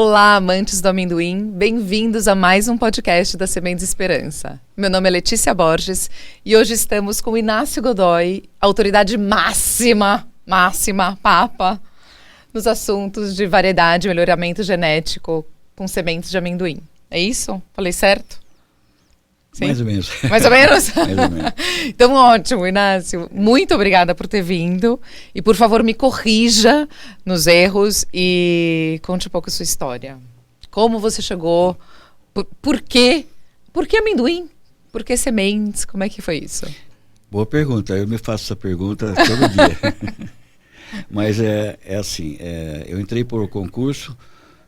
Olá, amantes do amendoim, bem-vindos a mais um podcast da Sementes Esperança. Meu nome é Letícia Borges e hoje estamos com Inácio Godoy, autoridade máxima, papa, nos assuntos de variedade e melhoramento genético com sementes de amendoim. É isso? Falei certo? Sim? Mais ou menos. Mais ou menos? Mais ou menos. Então, ótimo, Inácio. Muito obrigada por ter vindo. E, por favor, me corrija nos erros e conte um pouco a sua história. Como você chegou? Por quê? Por que amendoim? Por que sementes? Como é que foi isso? Boa pergunta. Eu me faço essa pergunta todo dia. Mas é assim, eu entrei por concurso.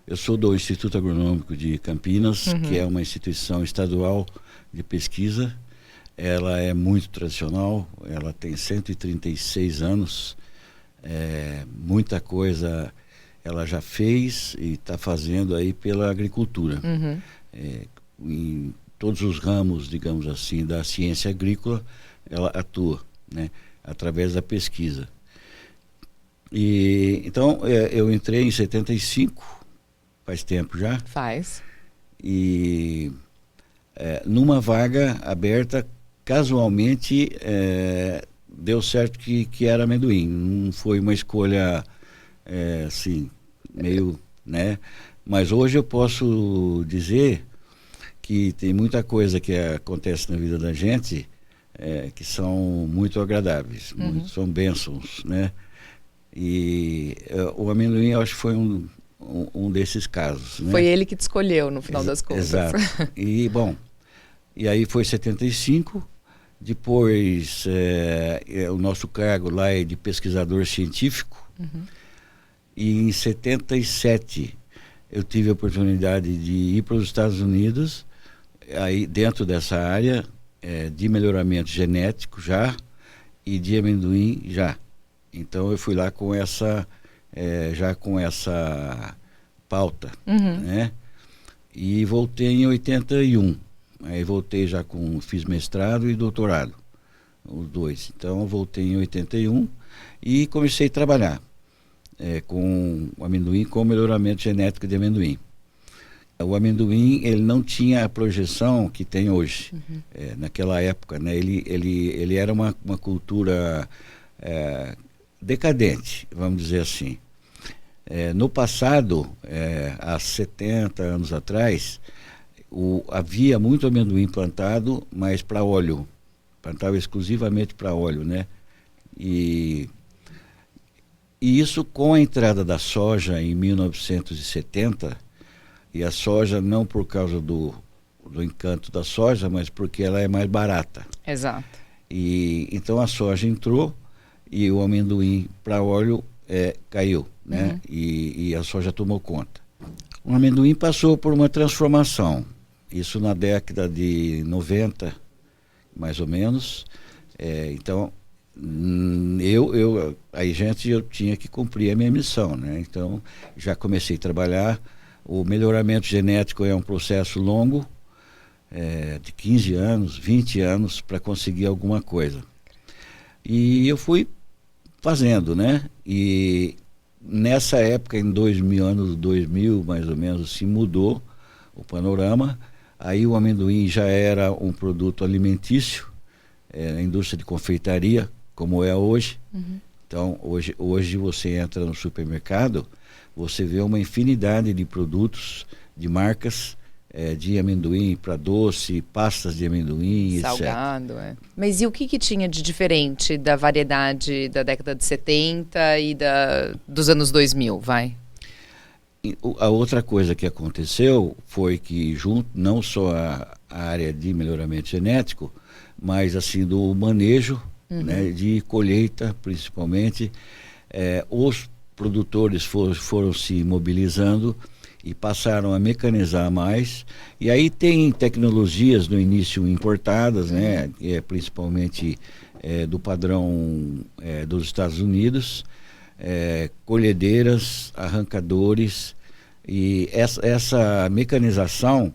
Eu sou do Instituto Agronômico de Campinas, que é uma instituição estadual de pesquisa. Ela é muito tradicional, ela tem 136 anos, muita coisa ela já fez e está fazendo aí pela agricultura. Em todos os ramos, digamos assim, da ciência agrícola, ela atua, né, através da pesquisa. E então eu entrei em 75, faz tempo já. Faz. E numa vaga aberta, casualmente deu certo que era amendoim. Não foi uma escolha assim, meio, né? Mas hoje eu posso dizer que tem muita coisa que acontece na vida da gente que são muito agradáveis, são bênçãos, né? E o amendoim, eu acho que foi um desses casos, né? Foi ele que te escolheu, no final das contas. Exato. E, bom, e aí foi 75, depois o nosso cargo lá é de pesquisador científico, e em 77 eu tive a oportunidade de ir para os Estados Unidos, aí dentro dessa área de melhoramento genético já, e de amendoim já. Então eu fui lá com essa já com essa pauta, né? E voltei em 81. Aí voltei já fiz mestrado e doutorado, os dois. Então eu voltei em 81 e comecei a trabalhar com o amendoim, com o melhoramento genético de amendoim. O amendoim, ele não tinha a projeção que tem hoje. Naquela época, né? Ele era uma cultura decadente, vamos dizer assim. No passado, há 70 anos atrás, havia muito amendoim plantado, mas para óleo. Plantava exclusivamente para óleo, né? E isso com a entrada da soja em 1970, e a soja não por causa do encanto da soja, mas porque ela é mais barata. Exato. E então a soja entrou e o amendoim para óleo caiu, né? E a soja tomou conta. O amendoim passou por uma transformação, isso na década de 90, mais ou menos. Então, eu tinha que cumprir a minha missão, né? Então, já comecei a trabalhar. O melhoramento genético é um processo longo, de 15 anos, 20 anos, para conseguir alguma coisa. E eu fui fazendo, né? E nessa época, em 2000, anos 2000, mais ou menos, se mudou o panorama. Aí o amendoim já era um produto alimentício, na indústria de confeitaria, como é hoje. Então, hoje você entra no supermercado, você vê uma infinidade de produtos, de marcas, de amendoim para doce, pastas de amendoim, Salgado, etc. Mas e o que tinha de diferente da variedade da década de 70 e dos anos 2000, vai? A outra coisa que aconteceu foi que, junto não só a área de melhoramento genético, mas assim do manejo, né, de colheita, principalmente, os produtores foram se mobilizando e passaram a mecanizar mais. E aí tem tecnologias no início importadas, né, principalmente do padrão dos Estados Unidos, colhedeiras, arrancadores, e essa mecanização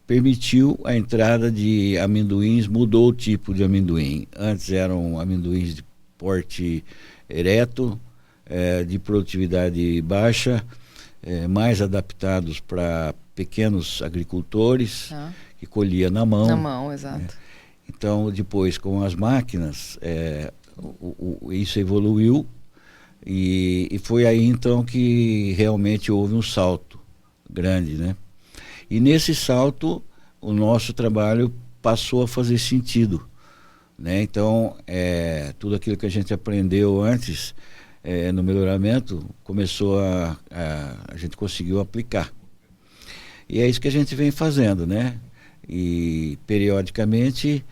permitiu a entrada de amendoins, mudou o tipo de amendoim. Antes eram amendoins de porte ereto, de produtividade baixa, mais adaptados para pequenos agricultores que colhia na mão. Na mão, exato. Então, depois, com as máquinas, isso evoluiu e foi aí, então, que realmente houve um salto grande, né? E nesse salto, o nosso trabalho passou a fazer sentido, né? Então, tudo aquilo que a gente aprendeu antes no melhoramento, a gente conseguiu aplicar. E é isso que a gente vem fazendo, né? E, periodicamente,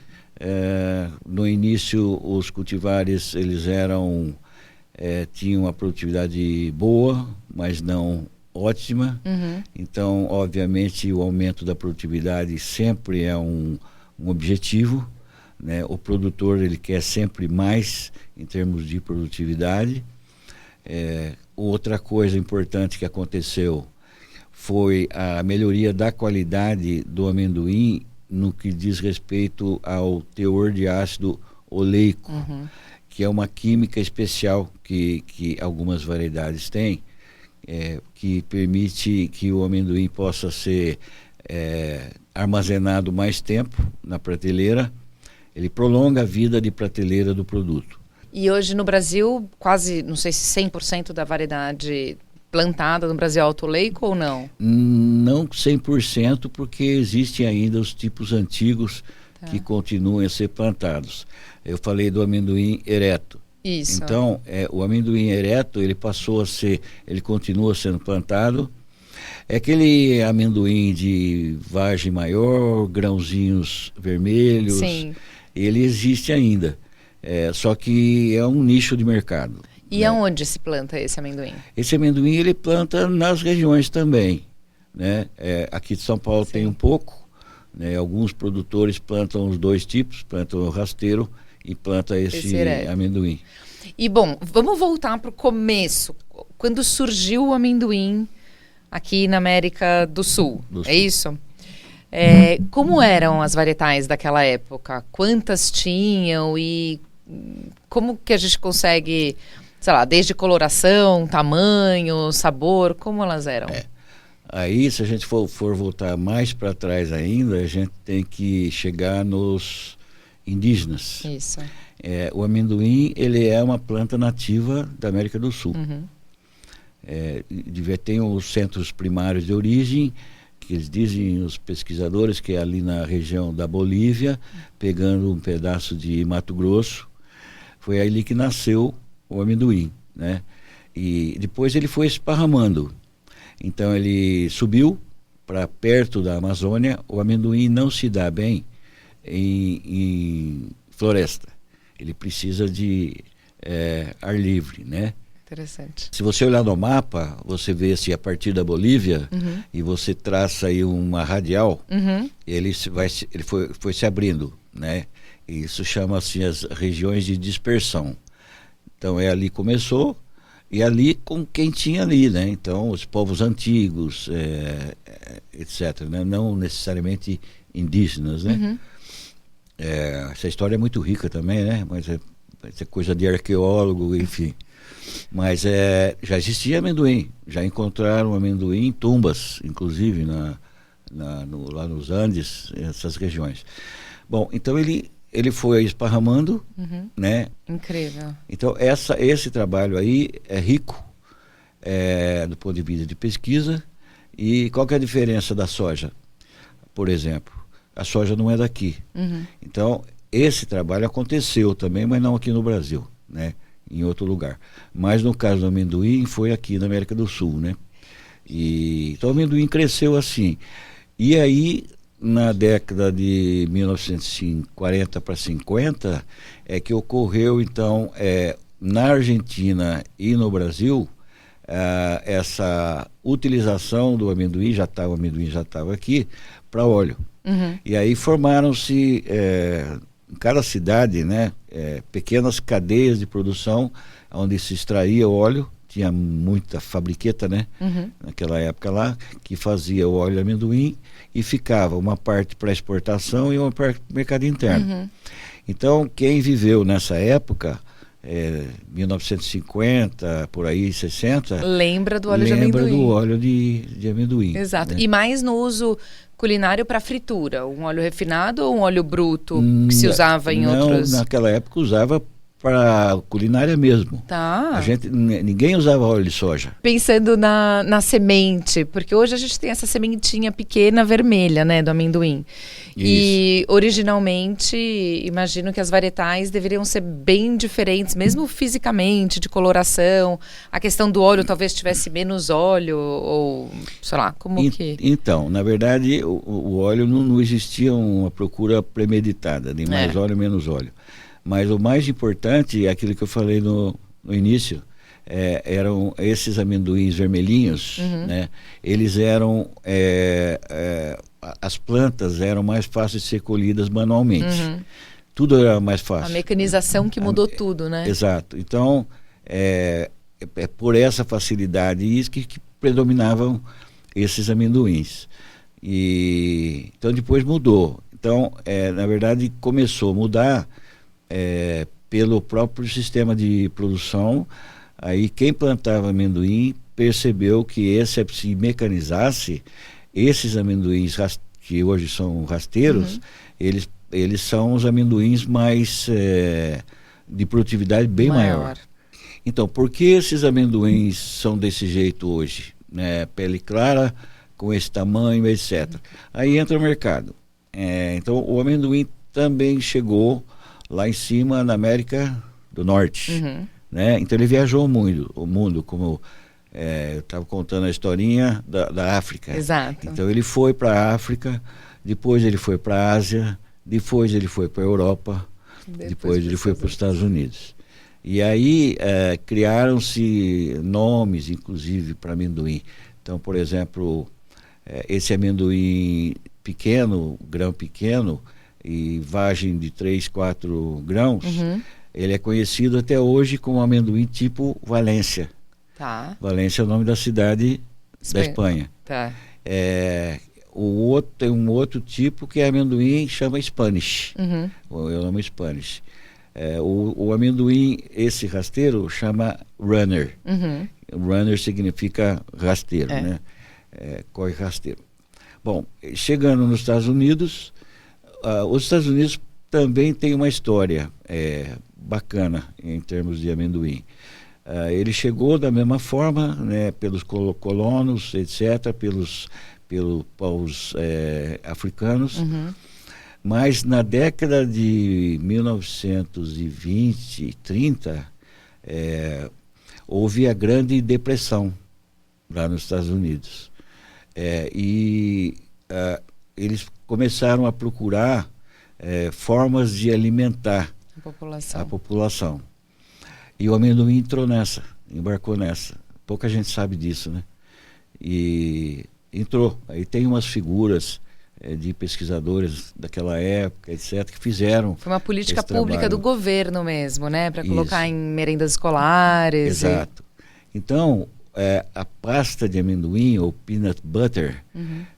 no início, os cultivares, eles tinham uma produtividade boa, mas não ótima. Então, obviamente, o aumento da produtividade sempre é um objetivo, né? O produtor, ele quer sempre mais em termos de produtividade. Outra coisa importante que aconteceu foi a melhoria da qualidade do amendoim no que diz respeito ao teor de ácido oleico, que é uma química especial que algumas variedades têm, que permite que o amendoim possa ser armazenado mais tempo na prateleira. Ele prolonga a vida de prateleira do produto. E hoje no Brasil, quase, não sei se 100% da variedade plantada no Brasil é alto oleico ou não? Não 100%, porque existem ainda os tipos antigos que continuam a ser plantados. Eu falei do amendoim ereto. Isso. Então, o amendoim ereto, ele continua sendo plantado. É aquele amendoim de vagem maior, grãozinhos vermelhos. Sim. Ele existe ainda. Só que é um nicho de mercado. E aonde se planta esse amendoim? Esse amendoim ele planta nas regiões também, né? Aqui de São Paulo tem um pouco, né? Alguns produtores plantam os dois tipos, plantam o rasteiro e planta esse amendoim. E bom, vamos voltar para o começo. Quando surgiu o amendoim aqui na América do Sul, é isso? Como eram as varietais daquela época? Quantas tinham e como que a gente consegue, sei lá, desde coloração, tamanho, sabor, como elas eram? Aí, se a gente for voltar mais para trás ainda, a gente tem que chegar nos indígenas. Isso. O amendoim, ele é uma planta nativa da América do Sul. Tem os centros primários de origem, que eles dizem, os pesquisadores, que é ali na região da Bolívia, pegando um pedaço de Mato Grosso. Foi ali que nasceu o amendoim, né? E depois ele foi esparramando. Então ele subiu para perto da Amazônia. O amendoim não se dá bem em floresta. Ele precisa de ar livre, né? Interessante. Se você olhar no mapa, você vê a partir da Bolívia e você traça aí uma radial, ele foi se abrindo, né? Isso chama-se as regiões de dispersão. Então ali começou e ali com quem tinha ali, né? Então os povos antigos, etc., né? Não necessariamente indígenas, né? Essa história é muito rica também, né? Mas é coisa de arqueólogo, enfim. Mas já existia amendoim, já encontraram amendoim em tumbas, inclusive lá nos Andes, essas regiões. Bom, então ele foi esparramando, né? Incrível. Então esse trabalho aí é rico do ponto de vista de pesquisa. E qual que é a diferença da soja, por exemplo? A soja não é daqui. Então esse trabalho aconteceu também, mas não aqui no Brasil, né? Em outro lugar. Mas no caso do amendoim foi aqui na América do Sul, né? Então o amendoim cresceu assim. E aí, na década de 1940 para 50, é que ocorreu, então, na Argentina e no Brasil, essa utilização do amendoim, o amendoim já estava aqui, para óleo. E aí formaram-se, em cada cidade, né, pequenas cadeias de produção, onde se extraía o óleo. Tinha muita fabriqueta, né? Naquela época lá, que fazia o óleo de amendoim e ficava uma parte para exportação e uma parte para o mercado interno. Então, quem viveu nessa época 1950, por aí, 60. Lembra do óleo de amendoim. Lembra do óleo de amendoim. Exato. Né? E mais no uso culinário para fritura? Um óleo refinado ou um óleo bruto que se usava em outros? Naquela época usava para culinária mesmo. Tá. Ninguém usava óleo de soja. Pensando na semente, porque hoje a gente tem essa sementinha pequena vermelha, né, do amendoim. Isso. E originalmente, imagino que as varietais deveriam ser bem diferentes, mesmo fisicamente, de coloração. A questão do óleo talvez tivesse menos óleo, ou sei lá, como que... Então, na verdade, o óleo não existia uma procura premeditada, nem mais óleo, menos óleo. Mas o mais importante é aquilo que eu falei no início, eram esses amendoins vermelhinhos, né? Eles eram, as plantas eram mais fáceis de ser colhidas manualmente. Tudo era mais fácil. A mecanização que mudou tudo, né? Exato. Então, é por essa facilidade isso que predominavam esses amendoins. Então depois mudou. Então, na verdade, começou a mudar pelo próprio sistema de produção. Aí quem plantava amendoim percebeu que se mecanizasse, esses amendoins que hoje são rasteiros, eles são os amendoins mais de produtividade bem maior. Então, por que esses amendoins são desse jeito hoje? Né? Pele clara, com esse tamanho, etc. Aí entra o mercado. Então, o amendoim também chegou lá em cima na América do Norte, né? Então ele viajou o mundo, como eu estava contando a historinha da África. Exato. Então ele foi para a África, depois ele foi para a Ásia, depois ele foi para a Europa, depois ele foi para os Estados Unidos. E aí criaram-se nomes, inclusive, para amendoim. Então, por exemplo, esse amendoim pequeno, grão pequeno, e vagem de 3, 4 grãos, ele é conhecido até hoje como amendoim tipo Valência. Tá. Valência é o nome da cidade da Espanha. Tá. Tem um outro tipo que é amendoim, chama Spanish. É o nome Spanish. O amendoim, esse rasteiro, chama Runner. Runner significa rasteiro, né? Corre rasteiro. Bom, chegando nos Estados Unidos, os Estados Unidos também tem uma história bacana em termos de amendoim. Ele chegou da mesma forma, né, pelos colonos, etc., pelos povos africanos, mas na década de 1920 e 30, houve a Grande Depressão lá nos Estados Unidos. Eles começaram a procurar formas de alimentar a população. E o amendoim embarcou nessa. Pouca gente sabe disso, né? E entrou. Aí tem umas figuras de pesquisadores daquela época, etc., que fizeram. Foi uma política pública do governo mesmo, né? Para colocar em merendas escolares. Exato. Então, a pasta de amendoim, ou peanut butter,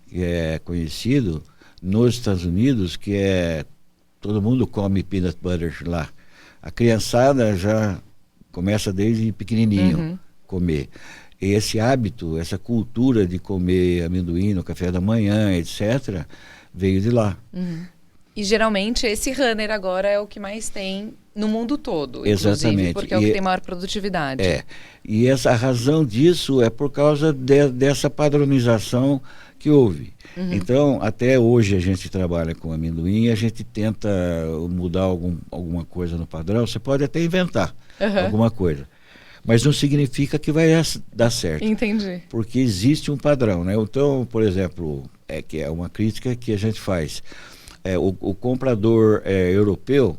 que é conhecido nos Estados Unidos, que todo mundo come peanut butter lá. A criançada já começa desde pequenininho comer. E esse hábito, essa cultura de comer amendoim no café da manhã, etc., veio de lá. E geralmente esse runner agora é o que mais tem no mundo todo, exatamente, porque é o que tem maior produtividade. E a razão disso é por causa dessa padronização que houve. Então, até hoje a gente trabalha com amendoim, a gente tenta mudar alguma coisa no padrão. Você pode até inventar alguma coisa, mas não significa que vai dar certo. Entendi. Porque existe um padrão, né? Então, por exemplo, que é uma crítica que a gente faz. O comprador europeu,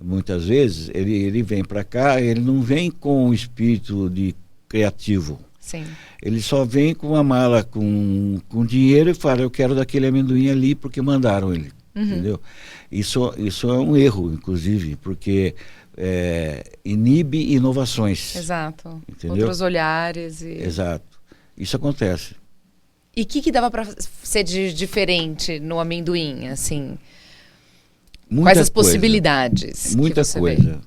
muitas vezes, ele vem para cá, ele não vem com o espírito de criativo. Sim. Ele só vem com uma mala com dinheiro e fala, eu quero daquele amendoim ali porque mandaram ele. Entendeu? Isso é um erro, inclusive, porque inibe inovações. Exato. Entendeu? Outros olhares. Exato. Isso acontece. E o que dava para ser diferente no amendoim, assim? Quais as possibilidades? Muita coisa.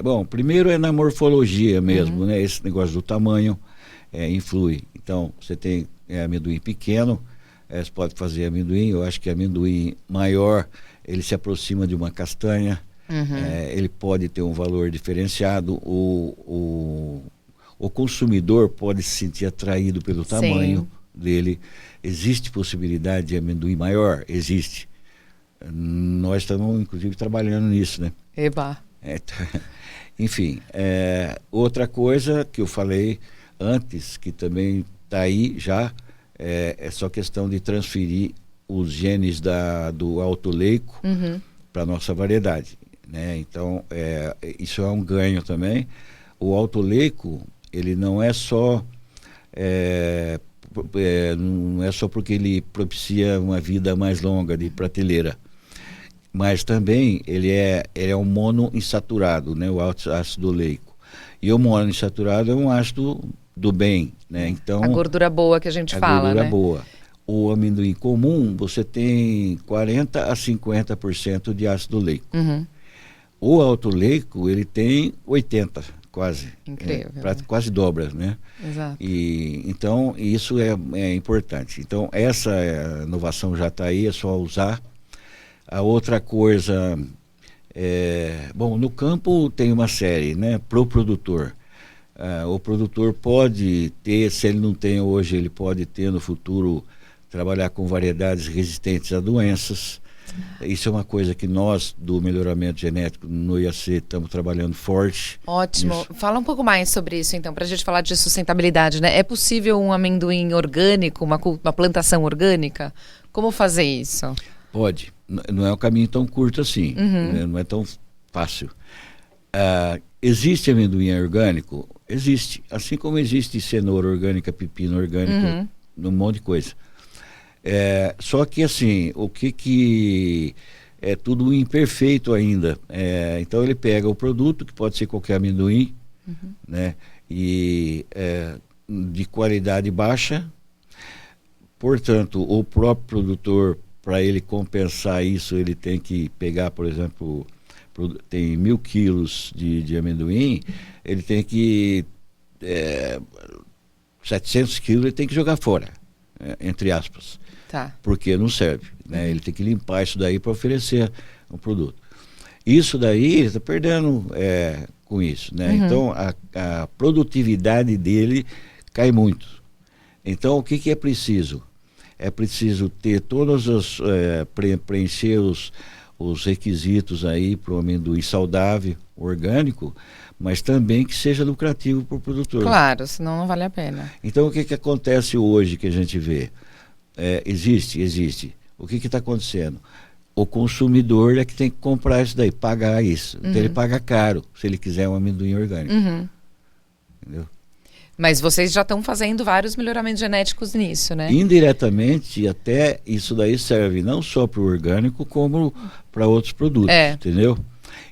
Bom, primeiro é na morfologia mesmo, né? Esse negócio do tamanho influi. Então, você tem amendoim pequeno, você pode fazer amendoim. Eu acho que amendoim maior, ele se aproxima de uma castanha. Ele pode ter um valor diferenciado. O consumidor pode se sentir atraído pelo tamanho dele. Existe possibilidade de amendoim maior? Existe. Nós estamos, inclusive, trabalhando nisso, né? Eba! Enfim, outra coisa que eu falei antes, que também está aí já, é só questão de transferir os genes do alto-leico para a nossa variedade, né? Então, isso é um ganho também. O alto-leico, ele não é só porque ele propicia uma vida mais longa de prateleira, mas também ele é um monoinsaturado, né? O ácido oleico. E o monoinsaturado é um ácido do bem, né? Então, a gordura boa que a gente fala, gordura né? boa. O amendoim comum, você tem 40 a 50% de ácido oleico. O alto oleico, ele tem 80, quase. Incrível. Quase dobra, né? Exato. Então, isso é importante. Então, essa inovação já está aí, é só usar. A outra coisa, bom, no campo tem uma série, né, pro produtor. O produtor pode ter, se ele não tem hoje, ele pode ter no futuro, trabalhar com variedades resistentes a doenças. Isso é uma coisa que nós, do melhoramento genético no IAC, estamos trabalhando forte. Ótimo. Nisso. Fala um pouco mais sobre isso, então, para a gente falar de sustentabilidade, né? É possível um amendoim orgânico, uma plantação orgânica? Como fazer isso? Pode. Não é um caminho tão curto assim, né? Não é tão fácil. Existe amendoim orgânico? Existe. Assim como existe cenoura orgânica, pepino orgânico, um monte de coisa. Só que assim, o que é tudo imperfeito ainda. Então ele pega o produto, que pode ser qualquer amendoim, né? E de qualidade baixa. Portanto, o próprio produtor, para ele compensar isso, ele tem que pegar, por exemplo, tem 1.000 quilos de amendoim, ele tem que 700 quilos ele tem que jogar fora, entre aspas. Tá. Porque não serve, né? Ele tem que limpar isso daí para oferecer um produto. Isso daí ele está perdendo com isso, né? Então a produtividade dele cai muito. Então o que é preciso? É preciso ter todos os preencher os requisitos aí para o amendoim saudável, orgânico, mas também que seja lucrativo para o produtor. Claro, senão não vale a pena. Então o que acontece hoje que a gente vê? Existe. O que está acontecendo? O consumidor é que tem que comprar isso daí, pagar isso. Então ele paga caro se ele quiser um amendoim orgânico. Entendeu? Mas vocês já estão fazendo vários melhoramentos genéticos nisso, né? Indiretamente, até isso daí serve não só para o orgânico, como para outros produtos, entendeu?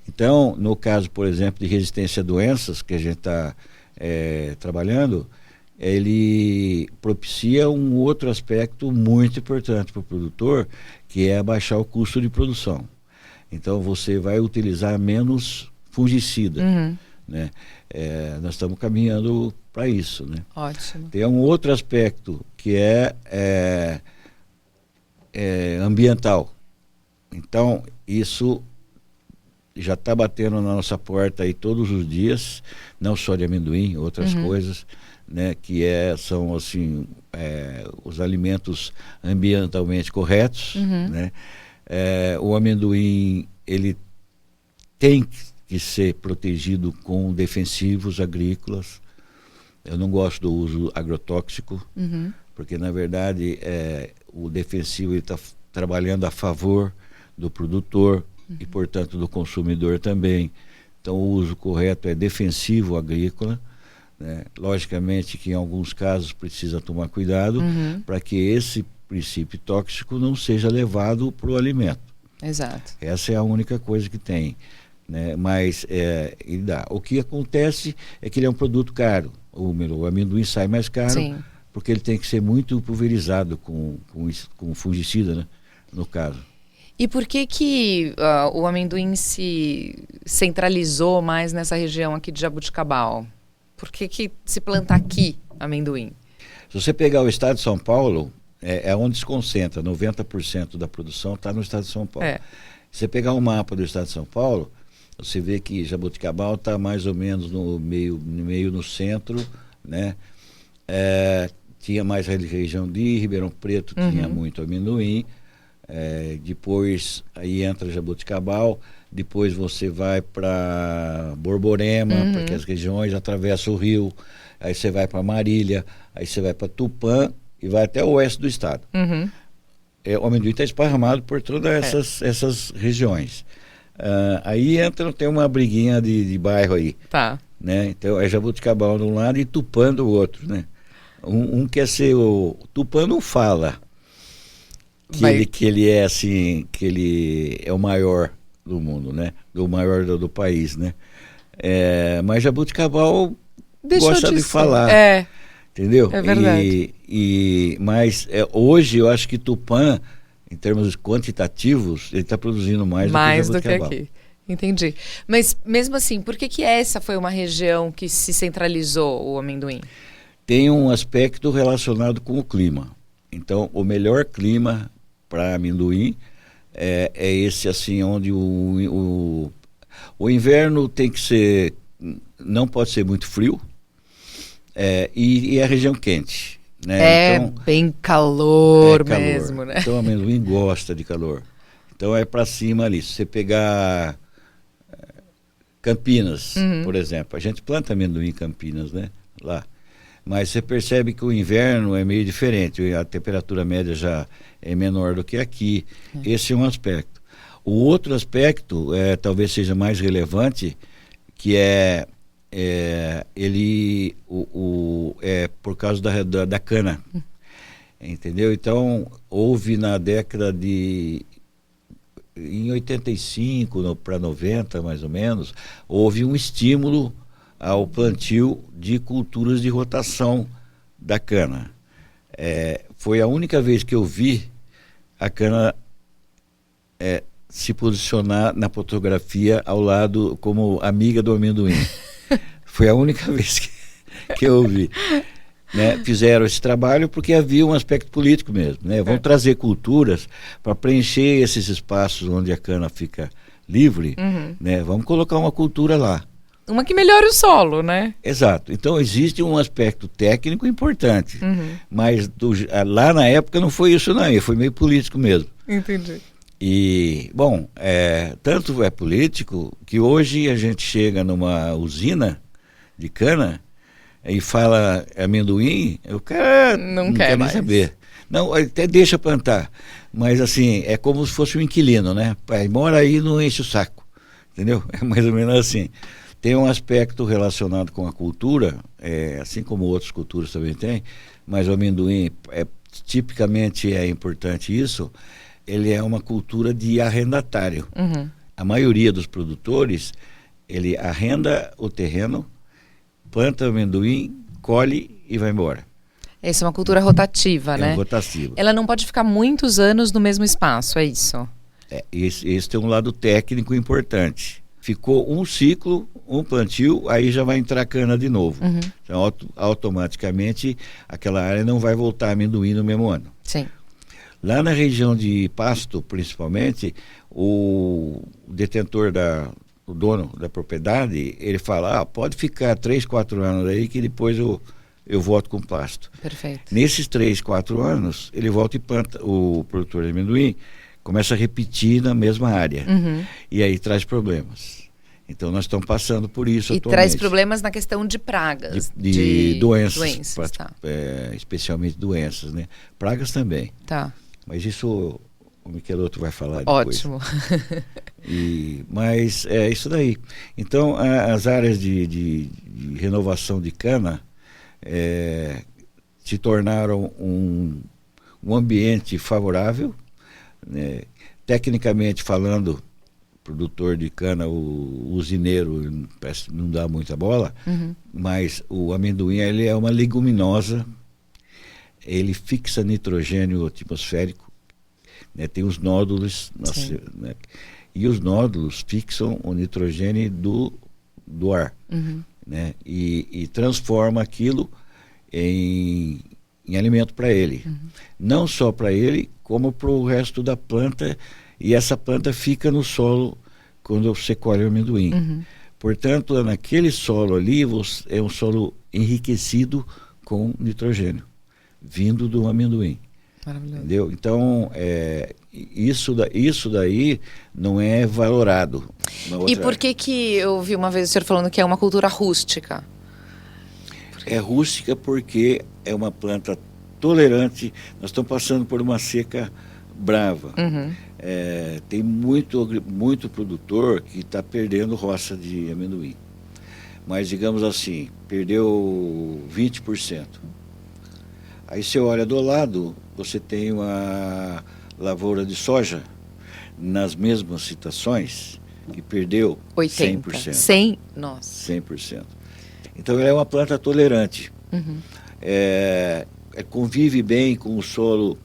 Então, no caso, por exemplo, de resistência a doenças, que a gente está trabalhando, ele propicia um outro aspecto muito importante para o produtor, que é abaixar o custo de produção. Então, você vai utilizar menos fungicida, né? Nós estamos caminhando para isso, né? Ótimo. Tem um outro aspecto que é ambiental. Então, isso já está batendo na nossa porta aí todos os dias, não só de amendoim, outras coisas, né? Que são assim, os alimentos ambientalmente corretos, né? O amendoim, ele tem que ser protegido com defensivos agrícolas. Eu não gosto do uso agrotóxico, porque na verdade o defensivo está trabalhando a favor do produtor e, portanto, do consumidor também. Então o uso correto é defensivo agrícola, né? Logicamente que em alguns casos precisa tomar cuidado para que esse princípio tóxico não seja levado para o alimento. Exato. Essa é a única coisa que tem, né? Mas ele dá. O que acontece é que ele é um produto caro. O amendoim sai mais caro, porque ele tem que ser muito pulverizado com fungicida, né? No caso. E por que o amendoim se centralizou mais nessa região aqui de Jaboticabal? Por que se planta aqui amendoim? Se você pegar o estado de São Paulo, é onde se concentra, 90% da produção está no estado de São Paulo. Se você pegar um mapa do estado de São Paulo, você vê que Jaboticabal está mais ou menos no meio no centro, né? Tinha mais a região de Ribeirão Preto, tinha muito amendoim. Depois aí entra Jaboticabal, depois você vai para Borborema, para aquelas regiões, atravessa o rio, aí você vai para Marília, aí você vai para Tupã e vai até o oeste do estado. O amendoim está esparramado por todas essas regiões. Aí tem uma briguinha de bairro aí. Tá. Né? Então é Jaboticabal de um lado e Tupã do outro, né? Um quer ser o Tupã não fala que ele é assim, que ele é o maior do mundo, né? O maior do país, né? Mas Jaboticabal gosta de falar. Entendeu? É verdade. Mas hoje eu acho que Tupã, em termos quantitativos, ele está produzindo mais do que aqui. Entendi. Mas mesmo assim, por que essa foi uma região que se centralizou o amendoim? Tem um aspecto relacionado com o clima. Então, o melhor clima para amendoim é esse assim, onde o inverno tem que ser, não pode ser muito frio, e a região quente. Né? Então, bem calor mesmo, né? Então, o amendoim gosta de calor. Então, é para cima ali. Se você pegar Campinas, por exemplo, a gente planta amendoim em Campinas, né? Lá. Mas você percebe que o inverno é meio diferente, a temperatura média já é menor do que aqui. Esse é um aspecto. O outro aspecto, talvez seja mais relevante, que é por causa da cana. Entendeu? Então, houve na década em 85 para 90, mais ou menos, houve um estímulo ao plantio de culturas de rotação da cana. Foi a única vez que eu vi a cana se posicionar na fotografia ao lado como amiga do amendoim. Foi a única vez que eu vi. Né? Fizeram esse trabalho porque havia um aspecto político mesmo. Né? Vão trazer culturas para preencher esses espaços onde a cana fica livre. Né? Vamos colocar uma cultura lá. Uma que melhore o solo, né? Exato. Então existe um aspecto técnico importante. Mas lá na época não foi isso não, foi meio político mesmo. Entendi. E, bom, tanto é político que hoje a gente chega numa usina de cana e fala amendoim, o cara não quer nem saber. Não, até deixa plantar. Mas assim, é como se fosse um inquilino, né? Pai, mora aí, não enche o saco. Entendeu? É mais ou menos assim. Tem um aspecto relacionado com a cultura, assim como outras culturas também tem, mas o amendoim, tipicamente é importante isso, ele é uma cultura de arrendatário. A maioria dos produtores, ele arrenda o terreno, planta o amendoim, colhe e vai embora. Essa é uma cultura rotativa, né? Rotativa. Ela não pode ficar muitos anos no mesmo espaço, é isso? Esse tem um lado técnico importante. Ficou um ciclo, um plantio, aí já vai entrar cana de novo. Então, automaticamente, aquela área não vai voltar amendoim no mesmo ano. Sim. Lá na região de Pasto, principalmente, o detentor, o dono da propriedade, ele fala, pode ficar 3, 4 anos aí que depois eu volto com Pasto. Perfeito. Nesses 3, 4 anos, ele volta e planta, o produtor de amendoim começa a repetir na mesma área. E aí traz problemas. Então nós estamos passando por isso atualmente. E traz problemas na questão de pragas. De doenças. Tá. Especialmente doenças, né? Pragas também. Tá. Mas isso o Michelotto vai falar depois. Ótimo. Mas é isso daí. Então as áreas de renovação de cana se tornaram um ambiente favorável, né? Tecnicamente falando, produtor de cana, o usineiro não dá muita bola, mas o amendoim ele é uma leguminosa, ele fixa nitrogênio atmosférico né? Tem os nódulos, né? E os nódulos fixam o nitrogênio do ar, né? E transforma aquilo em alimento para ele. Não só para ele, como para o resto da planta, e essa planta fica no solo quando você colhe o amendoim. Portanto, naquele solo ali, é um solo enriquecido com nitrogênio, vindo do amendoim. Maravilhoso. Entendeu? Então, isso daí não é valorado. E por que eu vi uma vez o senhor falando que é uma cultura rústica? É rústica porque é uma planta tolerante. Nós estamos passando por uma seca brava. Tem muito produtor que está perdendo roça de amendoim. Mas, digamos assim, perdeu 20%. Aí você olha do lado, você tem uma lavoura de soja nas mesmas situações que perdeu 80%. 100%. 100%? Nossa. 100%. Então ela é uma planta tolerante. Convive bem com o solo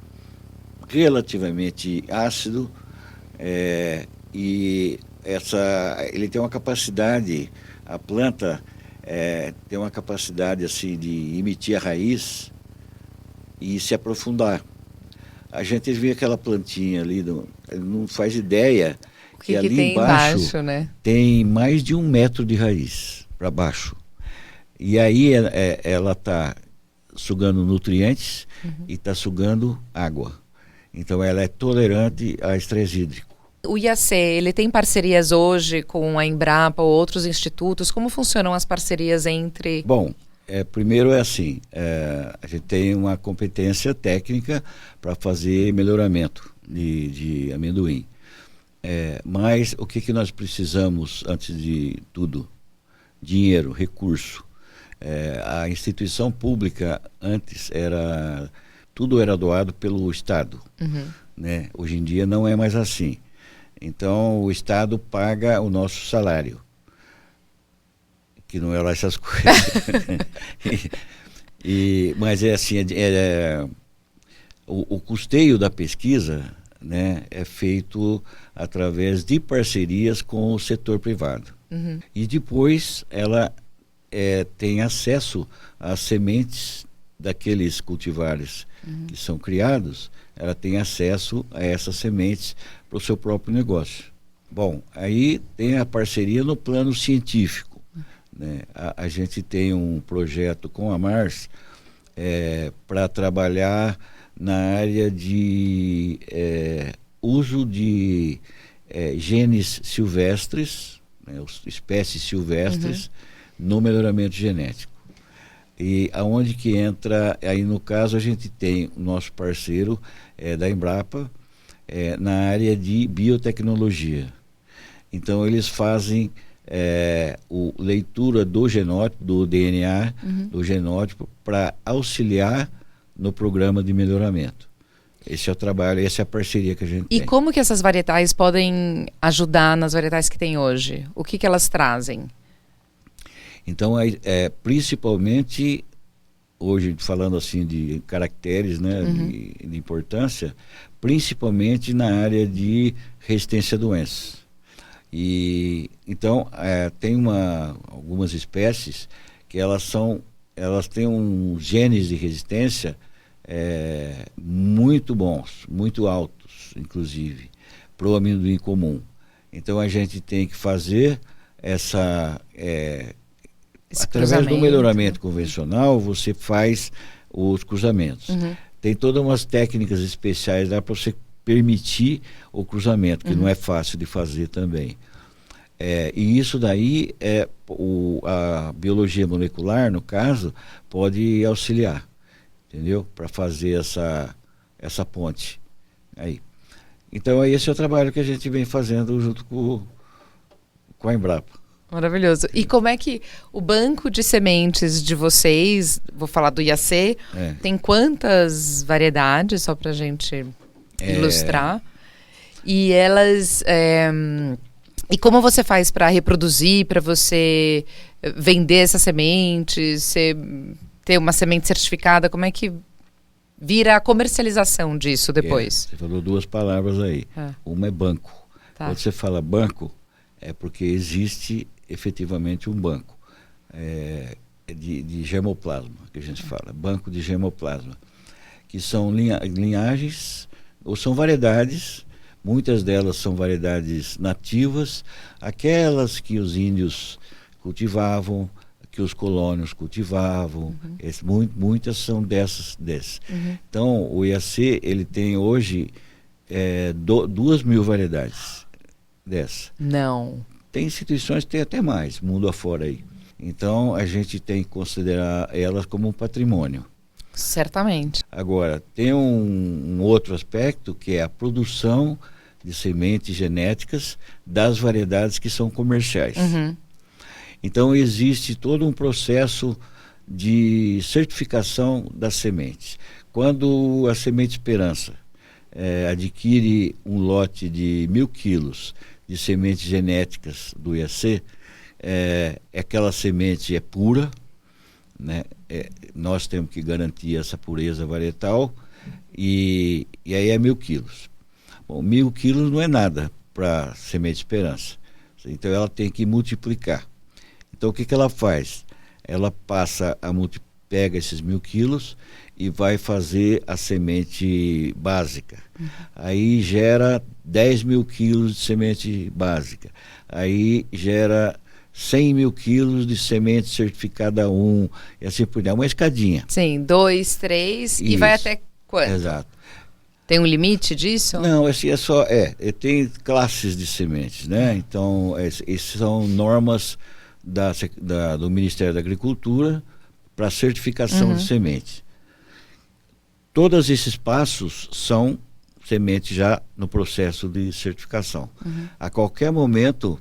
relativamente ácido, e ele tem uma capacidade, a planta tem uma capacidade assim de emitir a raiz e se aprofundar. A gente vê aquela plantinha ali, não faz ideia que ali tem embaixo, né? Tem mais de 1 metro de raiz para baixo. E aí ela está sugando nutrientes e está sugando água. Então ela é tolerante a estresse hídrico. O IAC, ele tem parcerias hoje com a Embrapa ou outros institutos? Como funcionam as parcerias entre... Bom, primeiro é assim, a gente tem uma competência técnica para fazer melhoramento de amendoim. Mas o que nós precisamos, antes de tudo? Dinheiro, recurso. A instituição pública, antes, tudo era doado pelo Estado. Né? Hoje em dia não é mais assim. Então, o Estado paga o nosso salário, que não é lá essas coisas. Mas é assim, o custeio da pesquisa, né, é feito através de parcerias com o setor privado. E depois ela tem acesso às sementes daqueles cultivares que são criados, ela tem acesso a essas sementes para o seu próprio negócio. Bom, aí tem a parceria no plano científico. Né? A gente tem um projeto com a Mars para trabalhar na área de uso de genes silvestres, né, espécies silvestres, no melhoramento genético. E aonde que entra, aí no caso a gente tem o nosso parceiro da Embrapa, na área de biotecnologia. Então eles fazem leitura do genótipo, do DNA, do genótipo, para auxiliar no programa de melhoramento. Esse é o trabalho, essa é a parceria que a gente tem. E como que essas varietais podem ajudar nas varietais que tem hoje? O que elas trazem? Então, principalmente, hoje falando assim de caracteres, né, de importância, principalmente na área de resistência a doenças. E então tem algumas espécies que elas têm genes de resistência muito bons, muito altos, inclusive, para o amendoim comum. Então a gente tem que fazer através do melhoramento convencional, você faz os cruzamentos. Tem todas umas técnicas especiais lá para você permitir o cruzamento, que não é fácil de fazer também. E isso daí, a biologia molecular, no caso, pode auxiliar, entendeu? Para fazer essa ponte. Aí. Então, esse é o trabalho que a gente vem fazendo junto com a Embrapa. Maravilhoso. E como é que o banco de sementes de vocês, vou falar do IAC, tem quantas variedades, só para a gente ilustrar? E elas... E como você faz para reproduzir, para você vender essas sementes, ter uma semente certificada? Como é que vira a comercialização disso depois? Você falou duas palavras aí. Uma é banco. Tá. Quando você fala banco, é porque existe efetivamente um banco de germoplasma, que a gente fala, banco de germoplasma, que são linhagens, ou são variedades, muitas delas são variedades nativas, aquelas que os índios cultivavam, que os colônios cultivavam, muitas são dessas. Então, o IAC, ele tem hoje 2.000 variedades dessa. Não. Tem instituições que têm até mais, mundo afora aí. Então, a gente tem que considerar elas como um patrimônio. Certamente. Agora, tem um outro aspecto, que é a produção de sementes genéticas das variedades que são comerciais. Então, existe todo um processo de certificação das sementes. Quando a Semente Esperança adquire um lote de 1.000 quilos de sementes genéticas do IAC, aquela semente é pura, né? Nós temos que garantir essa pureza varietal, e aí é 1.000 quilos. Bom, 1.000 quilos não é nada para a Semente Esperança. Então, ela tem que multiplicar. Então, o que ela faz? Ela passa pega esses 1.000 quilos e vai fazer a semente básica. Aí gera 10.000 quilos de semente básica. Aí gera 100.000 quilos de semente certificada 1, e assim por diante. Uma escadinha. Sim, 2, 3, e vai até quanto? Exato. Tem um limite disso? Não, assim, tem classes de sementes, né? Então, essas são normas do Ministério da Agricultura para certificação de sementes. Todos esses passos são sementes já no processo de certificação. A qualquer momento,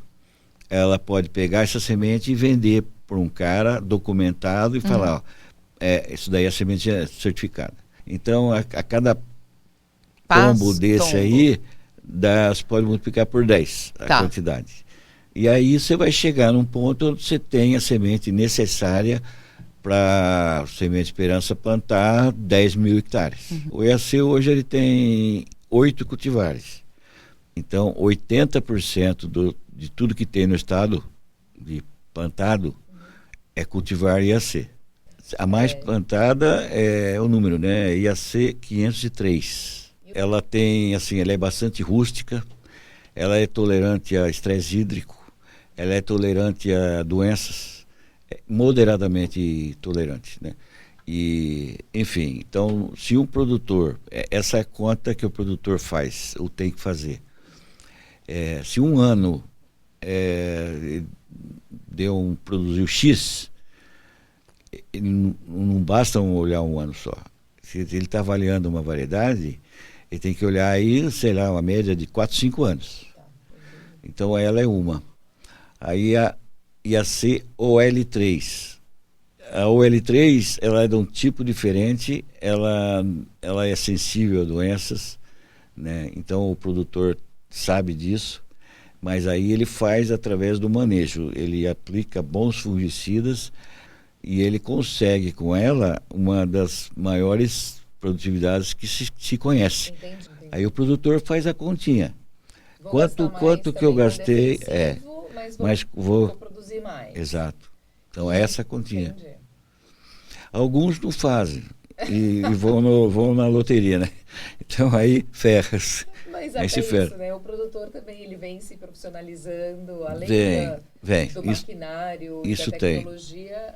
ela pode pegar essa semente e vender para um cara documentado e falar, ó, isso daí é a semente certificada. Então, a cada tombo desse aí, você pode multiplicar por 10 a quantidade. E aí você vai chegar num ponto onde você tem a semente necessária para a Semente Esperança plantar 10.000 hectares. O IAC hoje ele tem 8 cultivares. Então, 80% de tudo que tem no estado de plantado é cultivar IAC. A mais plantada é o número, né? IAC 503. Ela tem, assim, ela é bastante rústica, ela é tolerante a estresse hídrico, ela é tolerante a doenças, moderadamente tolerante, né? E, enfim, então, se um produtor, essa é a conta que o produtor faz, ou tem que fazer. Se um ano produziu X, não basta olhar um ano só. Se ele está avaliando uma variedade, ele tem que olhar aí, sei lá, uma média de 4, 5 anos. Então, ela é uma. Aí a IAC OL3. A OL3, ela é de um tipo diferente, ela é sensível a doenças, né? Então, o produtor sabe disso, mas aí ele faz através do manejo. Ele aplica bons fungicidas e ele consegue com ela uma das maiores produtividades que se conhece. Entendi. Aí o produtor faz a continha. Quanto que eu gastei? Mas vou produzir mais. Exato. Então essa continha. Entendi. Alguns não fazem e vão na loteria, né? Então aí ferra-se. Mas até isso, né? O produtor também ele vem se profissionalizando, além do maquinário, da tecnologia,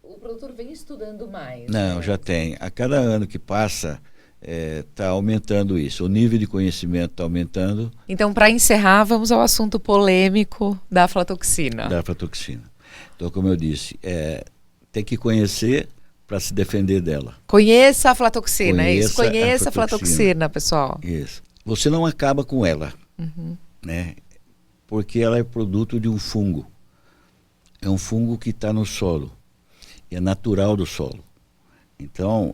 o produtor vem estudando mais. Não, já tem. A cada ano que passa, está aumentando isso. O nível de conhecimento está aumentando. Então, para encerrar, vamos ao assunto polêmico da aflatoxina. Então, como eu disse, tem que conhecer para se defender dela. Conheça a aflatoxina, Conheça a aflatoxina, pessoal. Isso. Você não acaba com ela, né? Porque ela é produto de um fungo. É um fungo que está no solo. É natural do solo. Então,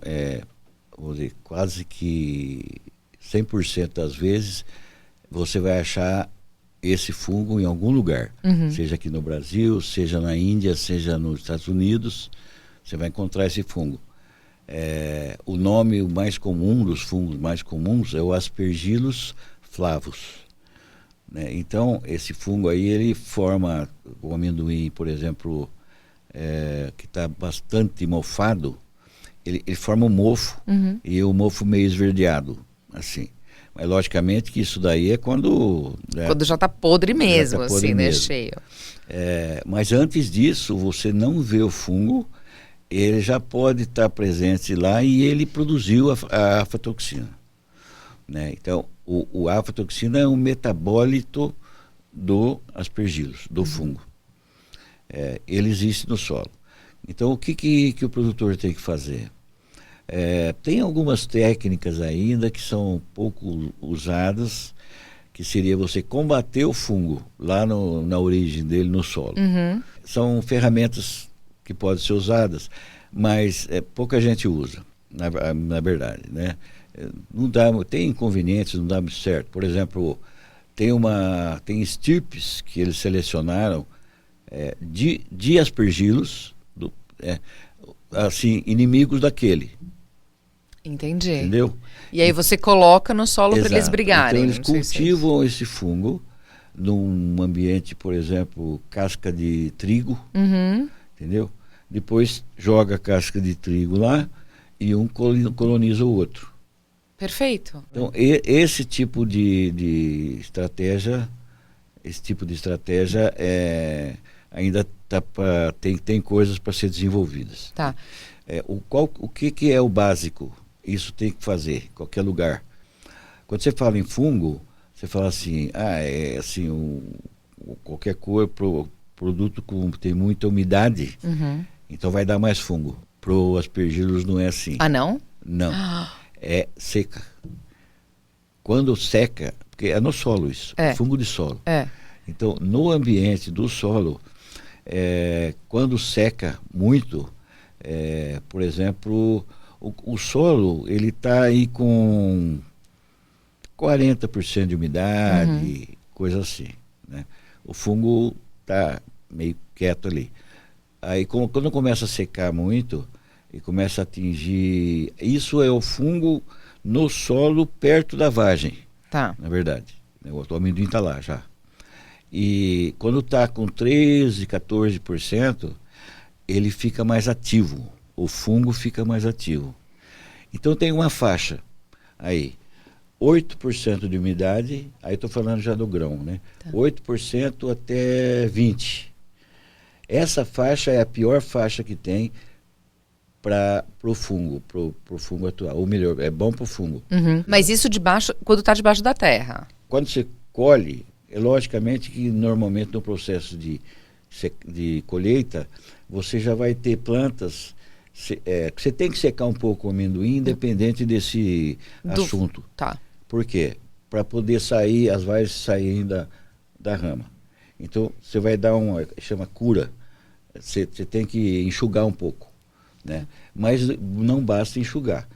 vou dizer, quase que 100% das vezes você vai achar esse fungo em algum lugar. Seja aqui no Brasil, seja na Índia, seja nos Estados Unidos, você vai encontrar esse fungo. O nome mais comum dos fungos mais comuns é o Aspergillus flavus, né? Então, esse fungo aí, ele forma o amendoim, por exemplo, que está bastante mofado, ele forma um mofo, e o mofo meio esverdeado, assim. Mas, logicamente, que isso daí é quando... Quando já está podre mesmo, tá podre assim, né? mesmo. Cheio. Mas antes disso, você não vê o fungo, ele já pode estar presente lá e ele produziu a aflatoxina, né? Então, o aflatoxina é um metabólito do Aspergillus, do fungo. Ele existe no solo. Então, o que o produtor tem que fazer? Tem algumas técnicas ainda que são pouco usadas, que seria você combater o fungo lá na origem dele, no solo. São ferramentas que podem ser usadas, mas pouca gente usa, na verdade, né? Não dá, tem inconvenientes, não dá muito certo. Por exemplo, tem estirpes que eles selecionaram de Aspergillus, assim, inimigos daquele. Entendi. Entendeu? E aí você coloca no solo para eles Exato. brigarem. Então eles cultivam esse fungo num ambiente, por exemplo, casca de trigo, entendeu? Depois joga a casca de trigo lá e um coloniza o outro. Perfeito. Então esse tipo de estratégia, ainda tem coisas para ser desenvolvidas. Tá. O que é o básico? Isso tem que fazer em qualquer lugar. Quando você fala em fungo, você fala assim, qualquer produto que tem muita umidade, então vai dar mais fungo. Pro Aspergillus não é assim. Ah, não? Não. É seca. Quando seca, porque é no solo isso, fungo de solo. Então, no ambiente do solo, quando seca muito, por exemplo, o solo, ele está aí com 40% de umidade, coisa assim, né? O fungo está meio quieto ali. Aí, quando começa a secar muito, e começa a atingir... Isso é o fungo no solo perto da vagem, na verdade. O amendoim está lá já. E quando está com 13%, 14%, ele fica mais ativo. O fungo fica mais ativo. Então tem uma faixa aí. 8% de umidade, aí estou falando já do grão, né? 8% até 20%. Essa faixa é a pior faixa que tem para o fungo, pro fungo atual. Ou melhor, é bom para o fungo. Mas isso quando está debaixo da terra? Quando você colhe, logicamente que normalmente no processo de colheita, você já vai ter plantas... Você tem que secar um pouco o amendoim, independente desse assunto. Tá. Por quê? Para poder sair, as vaias saírem da rama. Então, você vai dar chama cura. Você tem que enxugar um pouco, né? Mas não basta enxugar.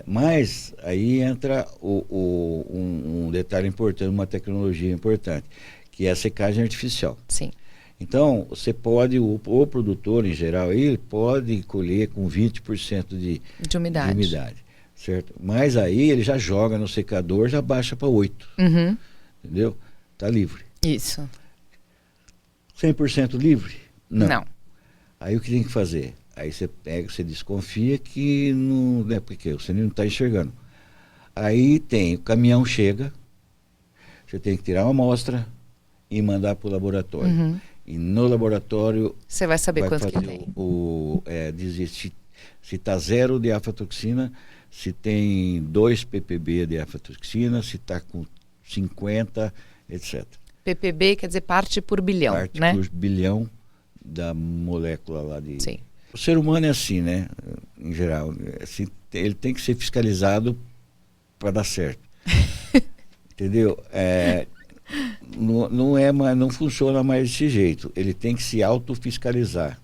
Mas aí entra um detalhe importante, uma tecnologia importante, que é a secagem artificial. Sim. Então, você pode, o produtor em geral, ele pode colher com 20% de umidade, certo? Mas aí ele já joga no secador, já baixa para 8%, entendeu? Está livre. Isso. 100% livre? Não. Aí o que tem que fazer? Aí você desconfia que não, né, porque você não está enxergando. Aí o caminhão chega, você tem que tirar uma amostra e mandar para o laboratório. E no laboratório você vai saber quanto que tem. Dizer se está 0 de aflatoxina, se tem 2 ppb de aflatoxina, se está com 50, etc. ppb quer dizer parte por bilhão, parte, né? por bilhão da molécula lá de... Sim. O ser humano é assim, né? Em geral. Assim, ele tem que ser fiscalizado para dar certo. Entendeu? Não funciona mais desse jeito. Ele tem que se autofiscalizar.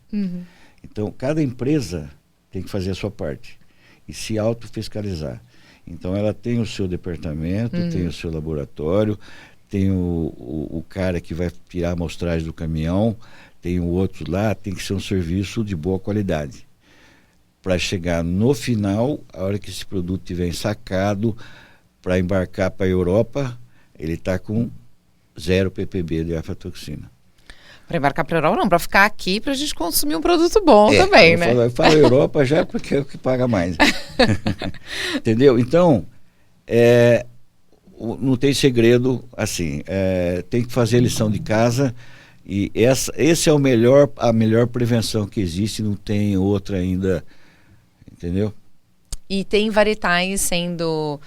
Então, cada empresa tem que fazer a sua parte e se autofiscalizar. Então, ela tem o seu departamento, tem o seu laboratório, tem o cara que vai tirar a amostragem do caminhão, tem o outro lá, tem que ser um serviço de boa qualidade. para chegar no final, a hora que esse produto estiver ensacado para embarcar para a Europa, ele está com 0 ppb de aflatoxina. Para embarcar para a Europa, não, para ficar aqui, para a gente consumir um produto bom também, né? Eu falo Europa já porque é o que paga mais. Entendeu? Então, não tem segredo, assim, tem que fazer a lição de casa, e esse é a melhor prevenção que existe, não tem outra ainda, entendeu? E tem varietais sendo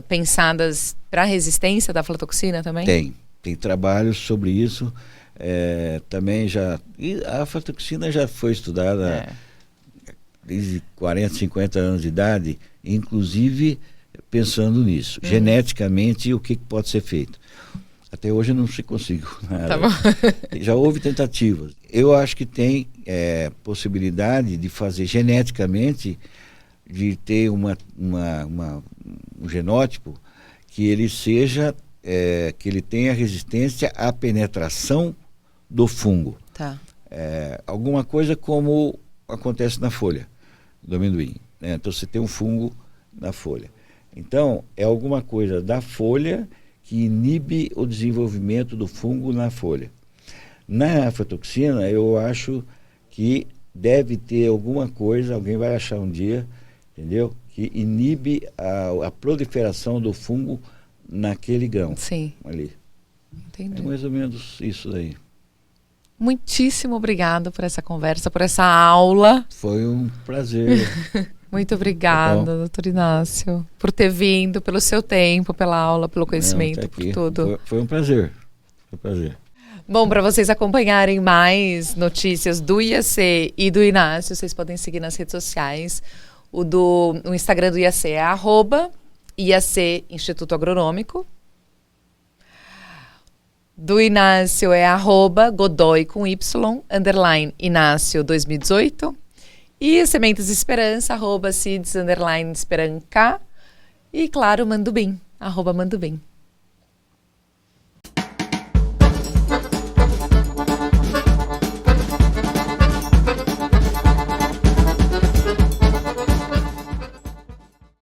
pensadas para a resistência da aflatoxina também? Tem trabalhos sobre isso, também já, e a aflatoxina já foi estudada desde 40, 50 anos de idade, inclusive pensando nisso, geneticamente, o que pode ser feito. Até hoje não se conseguiu nada. Tá bom. Já houve tentativas. Eu acho que tem possibilidade de fazer geneticamente, de ter um genótipo que ele seja, que ele tenha resistência à penetração do fungo. Tá. Alguma coisa como acontece na folha do amendoim, né? Então você tem um fungo na folha. Então, é alguma coisa da folha que inibe o desenvolvimento do fungo na folha. Na aflatoxina, eu acho que deve ter alguma coisa, alguém vai achar um dia, entendeu? Que inibe a proliferação do fungo naquele grão. Sim. Ali. Entendi. É mais ou menos isso daí. Muitíssimo obrigada por essa conversa, por essa aula. Foi um prazer. Muito obrigada, doutor Inácio, por ter vindo, pelo seu tempo, pela aula, pelo conhecimento, por tudo. Foi um prazer. Foi um prazer. Bom, para vocês acompanharem mais notícias do IAC e do Inácio, vocês podem seguir nas redes sociais. O Instagram do IAC é @IAC Instituto Agronômico. Do Inácio é @Godoy com Y, Inácio 2018. E Sementes Esperança, @Cids_Esperanca. E claro, Mandubim, @Mandubim.